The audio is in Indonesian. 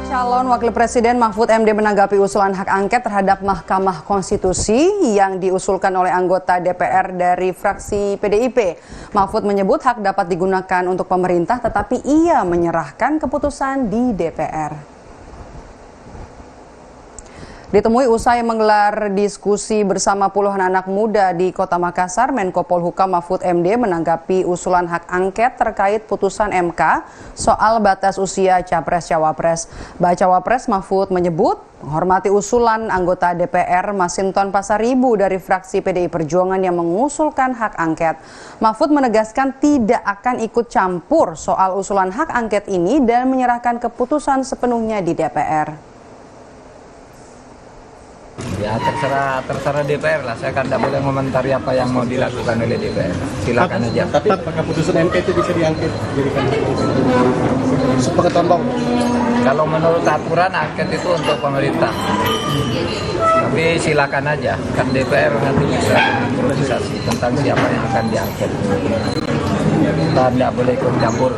Calon Wakil Presiden Mahfud MD menanggapi usulan hak angket terhadap Mahkamah Konstitusi yang diusulkan oleh anggota DPR dari fraksi PDIP. Mahfud menyebut hak dapat digunakan untuk pemerintah, tetapi ia menyerahkan keputusan di DPR. Ditemui usai menggelar diskusi bersama puluhan anak muda di Kota Makassar, Menko Polhukam Mahfud MD menanggapi usulan hak angket terkait putusan MK soal batas usia Capres-Cawapres. Bacawa Pres Mahfud menyebut menghormati usulan anggota DPR Masinton Pasaribu dari fraksi PDI Perjuangan yang mengusulkan hak angket. Mahfud menegaskan tidak akan ikut campur soal usulan hak angket ini dan menyerahkan keputusan sepenuhnya di DPR. Ya terserah DPR lah, saya kan tidak boleh mengomentari apa yang mau dilakukan oleh DPR. Silakan aja. Tapi apakah putusan MK itu bisa diangket? Sepengetahuan Bang. Kalau menurut aturan angket itu untuk pemerintah. Tapi silakan aja, kan DPR nanti bisa improvisasi tentang siapa yang akan diangket. Kita tidak boleh ikut campur.